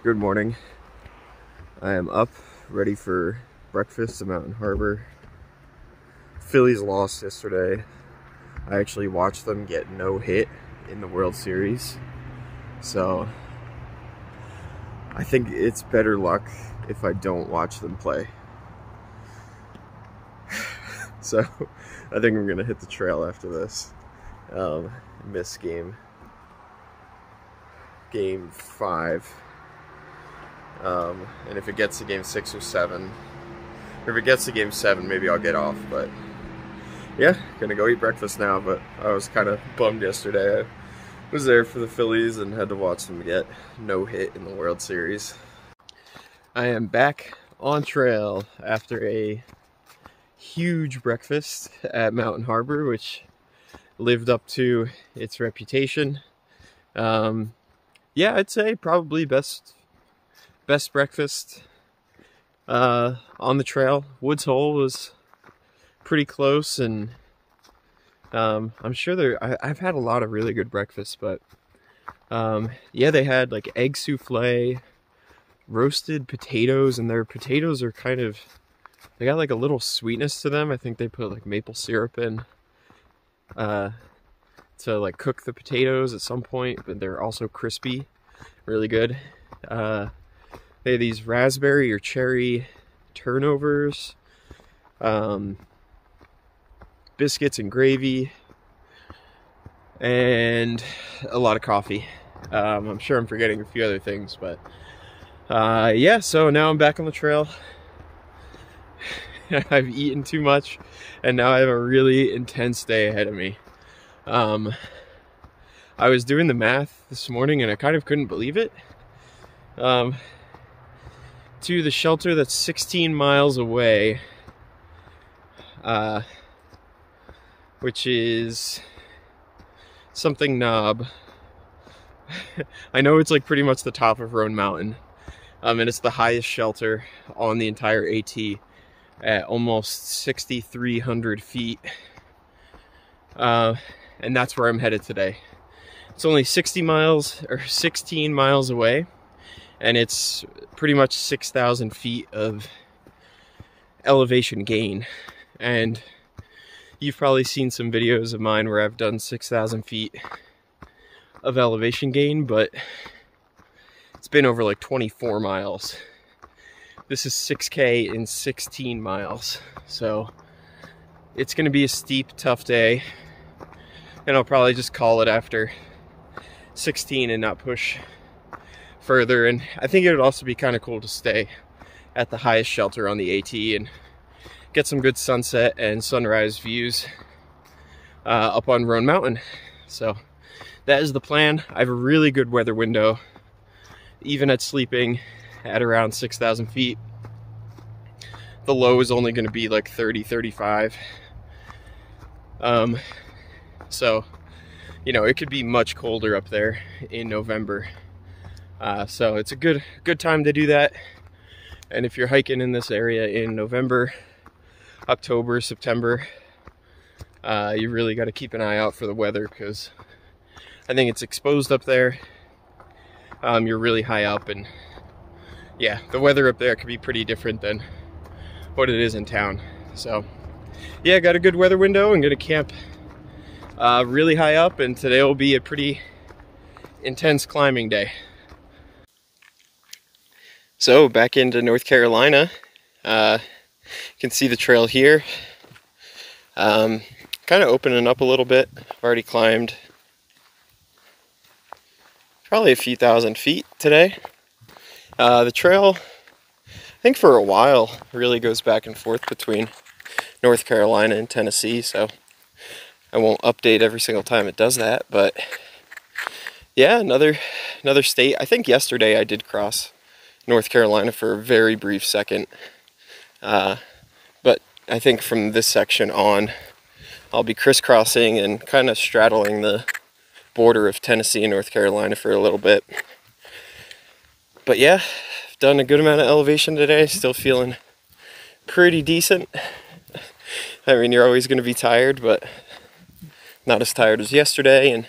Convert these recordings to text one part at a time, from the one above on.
Good morning. I am up, ready for breakfast at Mountain Harbor. Phillies lost yesterday. I actually watched them get no hit in the World Series. So I think it's better luck if I don't watch them play. So I think I'm gonna hit the trail after this. Miss game 5. And if it gets to game 6 or 7, or if it gets to game 7, maybe I'll get off. But yeah, gonna go eat breakfast now. But I was kind of bummed yesterday. I was there for the Phillies and had to watch them get no hit in the World Series. I am back on trail after a huge breakfast at Mountain Harbor, which lived up to its reputation. Yeah, I'd say probably best breakfast on the trail. Woods Hole was pretty close, and I'm sure I've had a lot of really good breakfasts, but yeah, they had like egg souffle, roasted potatoes, and their potatoes are they got like a little sweetness to them. I think they put like maple syrup in to like cook the potatoes at some point, but they're also crispy, really good. They have these raspberry or cherry turnovers, biscuits and gravy, and a lot of coffee. I'm sure I'm forgetting a few other things, but yeah, so now I'm back on the trail. I've eaten too much, and now I have a really intense day ahead of me. I was doing the math this morning, and I kind of couldn't believe it. To the shelter that's 16 miles away, which is something knob. I know it's like pretty much the top of Roan Mountain, and it's the highest shelter on the entire AT at almost 6,300 feet, and that's where I'm headed today. It's only 16 miles away, and it's pretty much 6,000 feet of elevation gain. And you've probably seen some videos of mine where I've done 6,000 feet of elevation gain, but it's been over like 24 miles. This is 6K in 16 miles. So it's gonna be a steep, tough day, and I'll probably just call it after 16 and not push further. And I think it would also be kind of cool to stay at the highest shelter on the AT and get some good sunset and sunrise views up on Roan Mountain. So that is the plan. I have a really good weather window, even at sleeping at around 6,000 feet. The low is only going to be like 30, 35. So, you know, it could be much colder up there in November. So it's a good time to do that. And if you're hiking in this area in November, October, September, you really got to keep an eye out for the weather, because I think it's exposed up there. You're really high up, and yeah, the weather up there could be pretty different than what it is in town. So yeah, got a good weather window. I'm gonna camp really high up, and today will be a pretty intense climbing day. So back into North Carolina. You can see the trail here. Kind of opening up a little bit. I've already climbed probably a few thousand feet today. The trail, I think for a while, really goes back and forth between North Carolina and Tennessee, so I won't update every single time it does that. But yeah, another state. I think yesterday I did cross North Carolina for a very brief second, but I think from this section on I'll be crisscrossing and kind of straddling the border of Tennessee and North Carolina for a little bit. But yeah, I've done a good amount of elevation today, still feeling pretty decent. I mean, you're always going to be tired, but not as tired as yesterday, and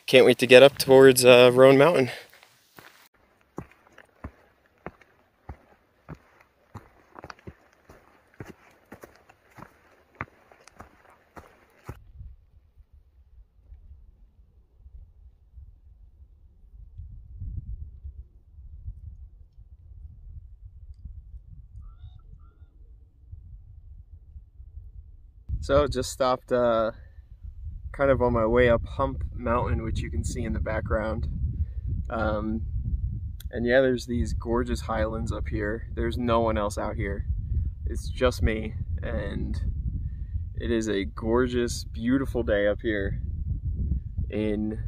can't wait to get up towards Roan Mountain. So just stopped kind of on my way up Hump Mountain, which you can see in the background. And yeah, there's these gorgeous highlands up here. There's no one else out here. It's just me, and it is a gorgeous, beautiful day up here in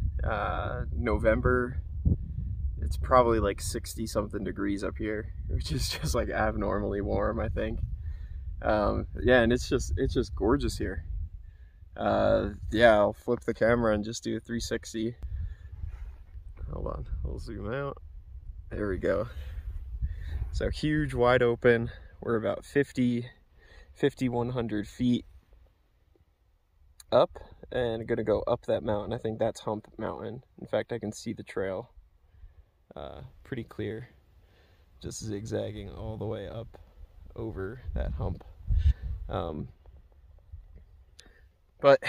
November. It's probably like 60 something degrees up here, which is just like abnormally warm, I think. Yeah, and it's just gorgeous here. Yeah, I'll flip the camera and just do a 360. Hold on, we'll zoom out. There we go. So huge, wide open. We're about 5,100 feet up, and gonna go up that mountain. I think that's Hump Mountain. In fact, I can see the trail pretty clear, just zigzagging all the way up over that hump. But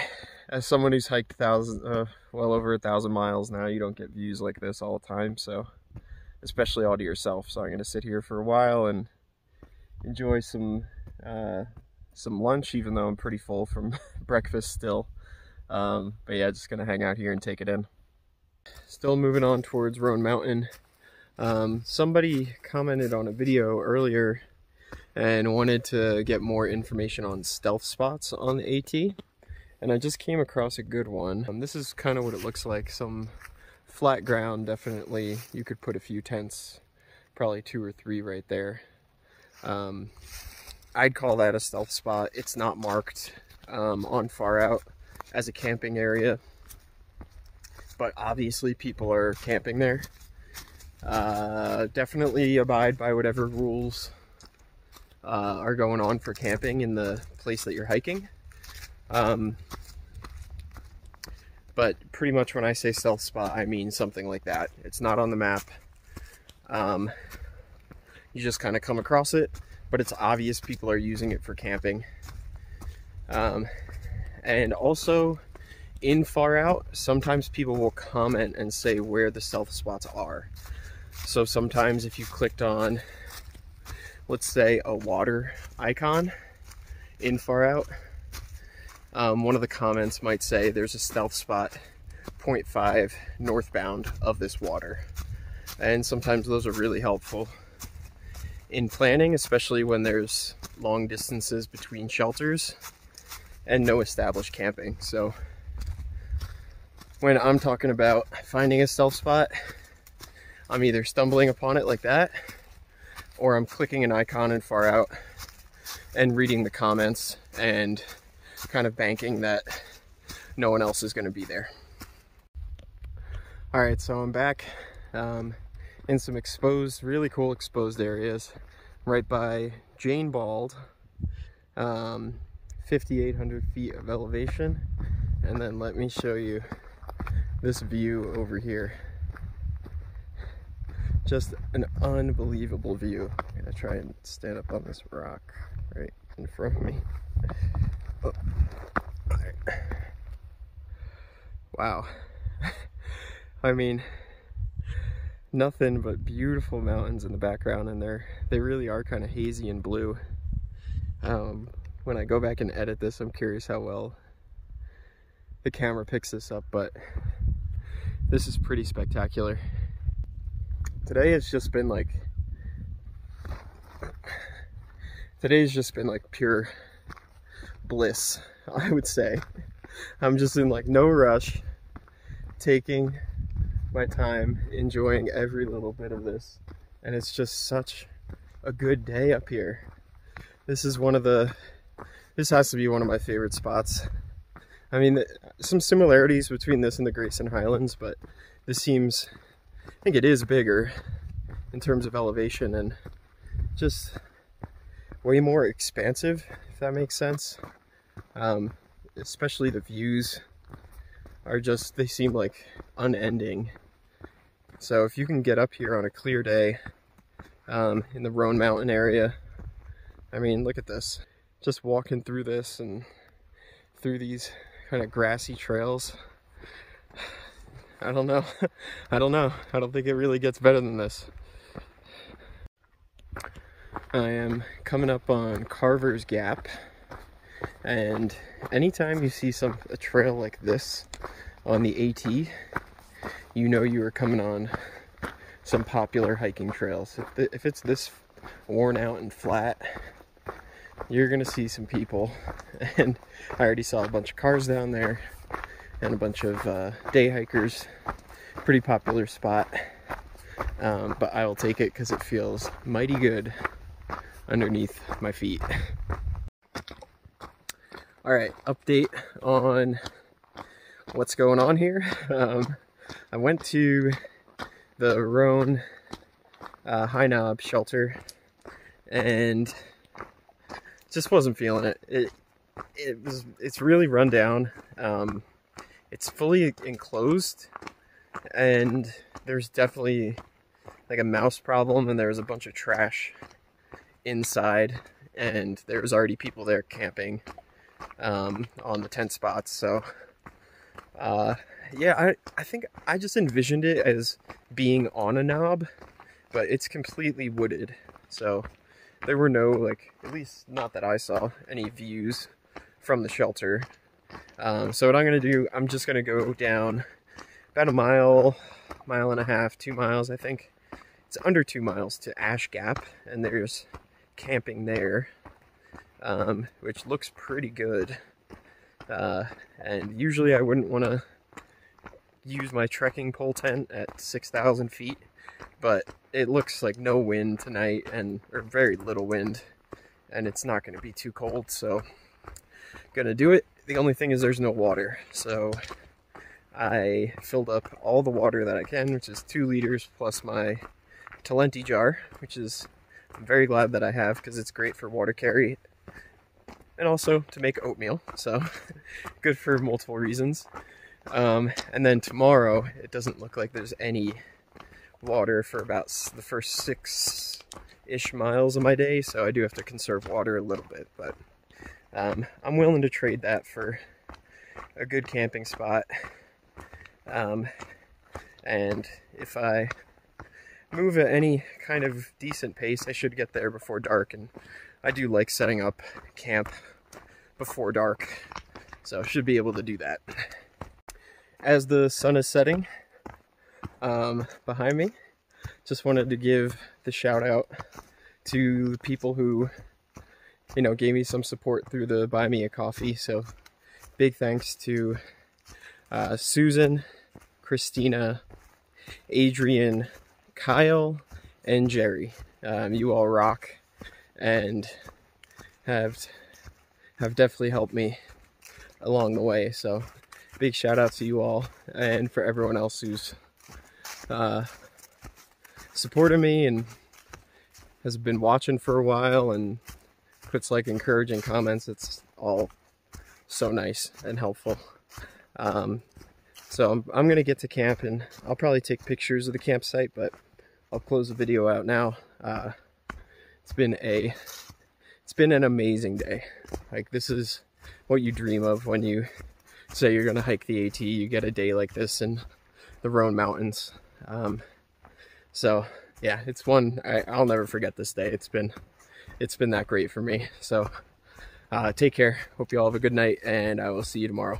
as someone who's hiked well over 1,000 miles now, you don't get views like this all the time, so especially all to yourself. So I'm gonna sit here for a while and enjoy some lunch, even though I'm pretty full from breakfast still. But yeah, just gonna hang out here and take it in. Still moving on towards Roan Mountain. Somebody commented on a video earlier and wanted to get more information on stealth spots on the AT, and I just came across a good one. This is kind of what it looks like. Some flat ground, definitely. You could put a few tents, probably 2 or 3 right there. I'd call that a stealth spot. It's not marked on Far Out as a camping area, but obviously people are camping there. Definitely abide by whatever rules are going on for camping in the place that you're hiking. But pretty much when I say stealth spot, I mean something like that. It's not on the map. You just kind of come across it, but it's obvious people are using it for camping. And also in Far Out, sometimes people will comment and say where the stealth spots are. So sometimes if you clicked on, let's say, a water icon in Far Out, one of the comments might say there's a stealth spot 0.5 northbound of this water. And sometimes those are really helpful in planning, especially when there's long distances between shelters and no established camping. So when I'm talking about finding a stealth spot, I'm either stumbling upon it like that, or I'm clicking an icon in Far Out and reading the comments and kind of banking that no one else is going to be there. All right, so I'm back in some exposed, really cool exposed areas right by Jane Bald, 5,800 feet of elevation. And then let me show you this view over here. Just an unbelievable view. I'm gonna try and stand up on this rock right in front of me. Oh. All right. Wow. I mean, nothing but beautiful mountains in the background, and they really are kind of hazy and blue. When I go back and edit this, I'm curious how well the camera picks this up, but this is pretty spectacular. Today's just been like pure bliss, I would say. I'm just in like no rush, taking my time, enjoying every little bit of this, and it's just such a good day up here. This has to be one of my favorite spots. I mean, some similarities between this and the Grayson Highlands, but this seems, I think it is bigger in terms of elevation and just way more expansive, if that makes sense. Especially the views are just, they seem like unending. So if you can get up here on a clear day in the Roan Mountain area, I mean, look at this. Just walking through this and through these kind of grassy trails. I don't know. I don't think it really gets better than this. I am coming up on Carver's Gap, And anytime you see a trail like this on the AT, you know you are coming on some popular hiking trails. If it's this worn out and flat, you're gonna see some people. And I already saw a bunch of cars down there and a bunch of day hikers. Pretty popular spot, but I will take it because it feels mighty good underneath my feet. All right, update on what's going on here. I went to the Roan High Knob Shelter and just wasn't feeling it. It's really run down. It's fully enclosed, and there's definitely like a mouse problem, and there's a bunch of trash inside, and there was already people there camping on the tent spots. So yeah, I think I just envisioned it as being on a knob, but it's completely wooded, so there were no, like, at least not that I saw, any views from the shelter. So what I'm gonna do, I'm just gonna go down about a mile and a half, 2 miles, I think. It's under 2 miles to Ash Gap, and there's camping there, which looks pretty good. And usually I wouldn't want to use my trekking pole tent at 6,000 feet, but it looks like no wind tonight, or very little wind, and it's not going to be too cold, so gonna do it. The only thing is there's no water, so I filled up all the water that I can, which is 2 liters plus my Talenti jar, which is, I'm very glad that I have, because it's great for water carry and also to make oatmeal, so good for multiple reasons. And then tomorrow, it doesn't look like there's any water for about the first 6-ish miles of my day, so I do have to conserve water a little bit, but I'm willing to trade that for a good camping spot. And if I move at any kind of decent pace, I should get there before dark, and I do like setting up camp before dark, so I should be able to do that. As the sun is setting behind me, just wanted to give the shout out to the people who, you know, gave me some support through the Buy Me a Coffee. So big thanks to Susan, Christina, Adrian, Kyle, and Jerry. You all rock and have definitely helped me along the way. So big shout out to you all, and for everyone else who's supported me and has been watching for a while and puts like encouraging comments. It's all so nice and helpful. So I'm gonna get to camp, and I'll probably take pictures of the campsite, but I'll close the video out now. It's been an amazing day. Like, this is what you dream of when you say you're gonna hike the AT. You get a day like this in the Roan Mountains. So yeah, it's one I'll never forget. This day, it's been that great for me. So take care, hope you all have a good night, and I will see you tomorrow.